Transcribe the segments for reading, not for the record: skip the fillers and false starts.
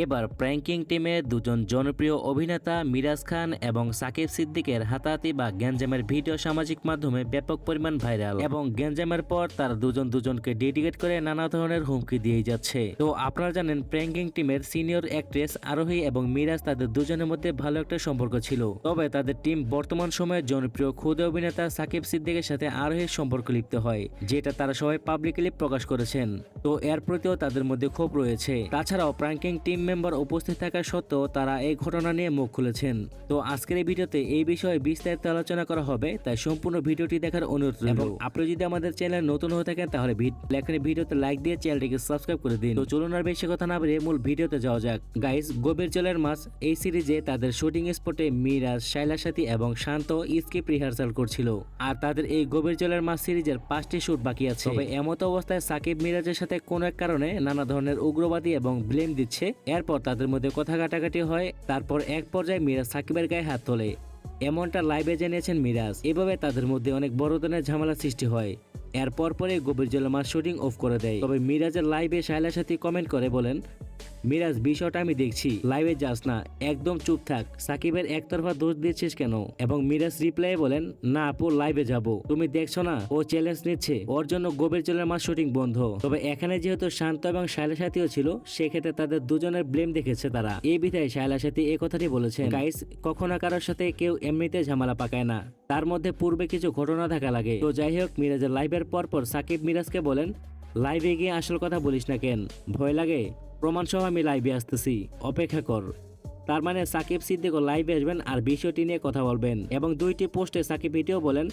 এবার প্র্যাঙ্কিং টিমে দুজন জনপ্রিয় অভিনেতা মিরাজ খান এবং সাকিব সিদ্দিকের হাতাহাতি বা গ্যাঞ্জামের ভিডিও সামাজিক মাধ্যমে ব্যাপক পরিমাণ ভাইরাল এবং গ্যাঞ্জামের পর তারা দুজনকে ডেডিকেট করে নানা ধরনের হুমকি দিয়ে যাচ্ছে। তো আপনারা জানেন প্র্যাঙ্কিং টিমের সিনিয়র অ্যাক্ট্রেস আরোহী এবং মিরাজ তাদের দুজনের মধ্যে ভালো একটা সম্পর্ক ছিল। তবে তাদের টিম বর্তমান সময়ে জনপ্রিয় ক্ষুদে অভিনেতা সাকিব সিদ্দিকের সাথে আরোহীর সম্পর্ক লিপ্ত হয়, যেটা তারা সবাই পাবলিকলি প্রকাশ করেছেন। তো এর প্রতিও তাদের মধ্যে ক্ষোভ রয়েছে। তাছাড়াও প্র্যাঙ্কিং টিম মেম্বার উপস্থিত থাকা সত্ত্বেও তারা এই ঘটনা নিয়ে মুখ খুলেছেন। তো আজকের এই ভিডিওতে এই বিষয়ে বিস্তারিত আলোচনা করা হবে, তাই সম্পূর্ণ ভিডিওটি দেখার অনুরোধ রইল। আপনি যদি আমাদের চ্যানেল নতুন হয়ে থাকেন তাহলে ভিডিওতে লাইক দিয়ে চ্যানেলটিকে সাবস্ক্রাইব করে দিন। তো চলুন আর বেশি কথা না বাড়িয়ে মূল ভিডিওতে যাওয়া যাক। গাইস, গভীর জলের মাছ এই সিরিজে তাদের শুটিং স্পটে মিরাজ, শাইলা সাথী এবং শান্ত স্ক্রিপ্ট রিহার্সাল করছিল। আর তাদের এই গভীর জলের মাছ সিরিজের 5টি শুট বাকি আছে। তবে এমত অবস্থায় সাকিব মিরাজের সাথে কোনো এক কারণে নানা ধরনের উগ্রবাদী এবং ব্লেম দিচ্ছে। এরপর তাদের মধ্যে কথা কাটাকাটি হয়। তারপর এক পর্যায়ে মিরাজ সাকিবের গায়ে হাত তোলে, এমনটা লাইভে জানিয়েছেন মিরাজ। এভাবে তাদের মধ্যে অনেক বড় ধরনের ঝামেলা সৃষ্টি হয়। এরপর পরে গভীর জলের মাছ শুটিং অফ করে দেয়। তবে মিরাজের লাইভে শাইলার সাথে কমেন্ট করে বলেন, মিরাজ, বিষয়টা আমি দেখছি, লাইভে যাস না, একদম চুপ থাক, সাকিবের একতরফা দোষ দিচ্ছিস কেন? এবং মিরাজ রিপ্লাই বলেন, না আপু, লাইভে যাব, তুমি দেখছো না ও চ্যালেঞ্জ নিচ্ছে, ওর জন্য গভীর জলের মাছ শুটিং বন্ধ। তবে এখানে যেহেতু শান্ত এবং শাইলা সাথীও ছিল, সেক্ষেত্রে তাদের দুজনের ব্লেম দেখেছে তারা। এই বিধায় শাইলা সাথী এই কথাটি বলেছেন, গাইস, কখনো কারোর সাথে কেউ এমনিতে ঝামেলা পাকায় না, তার মধ্যে পূর্বে কিছু ঘটনা থাকা লাগে। তো যাই হোক, মিরাজের লাইভের পরপর সাকিব মিরাজকে বলেন, লাইভে গিয়ে আসল কথা বলিস না কেন, ভয় লাগে? প্রমাণ সহ আমি লাইভে আসতেছি, অপেক্ষা কর। তার মানে সাকিব সিদ্দিকও লাইভে আসবেন আর বিষয়টি নিয়ে কথা বলবেন। এবং 2টি পোস্টে সাকিব এটিও বলেন,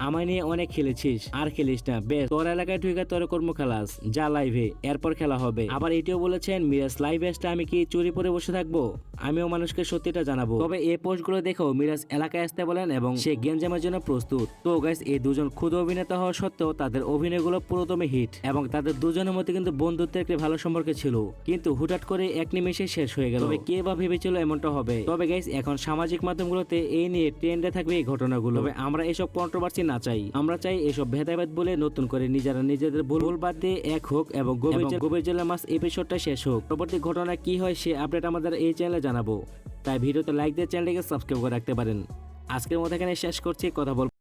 আমায় নিয়ে অনেক খেলেছিস, আর খেলিস না, বেশ, তোর এলাকায় ঢুকে তোর কর্ম খেলাস, যা লাইভে, এরপর খেলা হবে। আবার এটিও বলেছেন, মিরাজ, লাইভে আসলে আমি কি চুরি পরে বসে থাকবো? আমিও মানুষকে সত্যিটা জানাবো। তবে এই পোস্টগুলো দেখেও মিরাজ এলাকায় আসতে বলেন এবং সে গ্যাঞ্জামের জন্য প্রস্তুত। তো গাইস, এই দুজন ক্ষুদ্র অভিনেতা হওয়া সত্ত্বেও তাদের অভিনয়গুলো পুরোদমে হিট এবং তাদের দুজনের মধ্যে কিন্তু বন্ধুত্বের একটি ভালো সম্পর্ক ছিল, কিন্তু হুটহাট করে এক নিমেষে শেষ হয়ে গেল। তবে কে বা ভেবেছিল এমনটা হবে? তবে গাইস, এখন সামাজিক মাধ্যমগুলোতে এই নিয়ে ট্রেন্ডে থাকবে এই ঘটনাগুলো। তবে আমরা এসব কন্ট্রোভার্সি না চাই, আমরা চাই এসব ভেদাভেদ বলে নতুন করে নিজেরা নিজেদের ভুল বাদ দিয়ে এক হোক এবং গভীর জলের মাছ এপিসোডটা শেষ হোক। পরবর্তী ঘটনা কি হয় সে আপডেট আমাদের এই চ্যানেলে জানাবো, তাই ভিডিওতে লাইক দিয়ে চ্যানেলটিকে সাবস্ক্রাইব করে রাখতে পারেন। আজকের মতো এখানে শেষ করছি, কথা বলবো।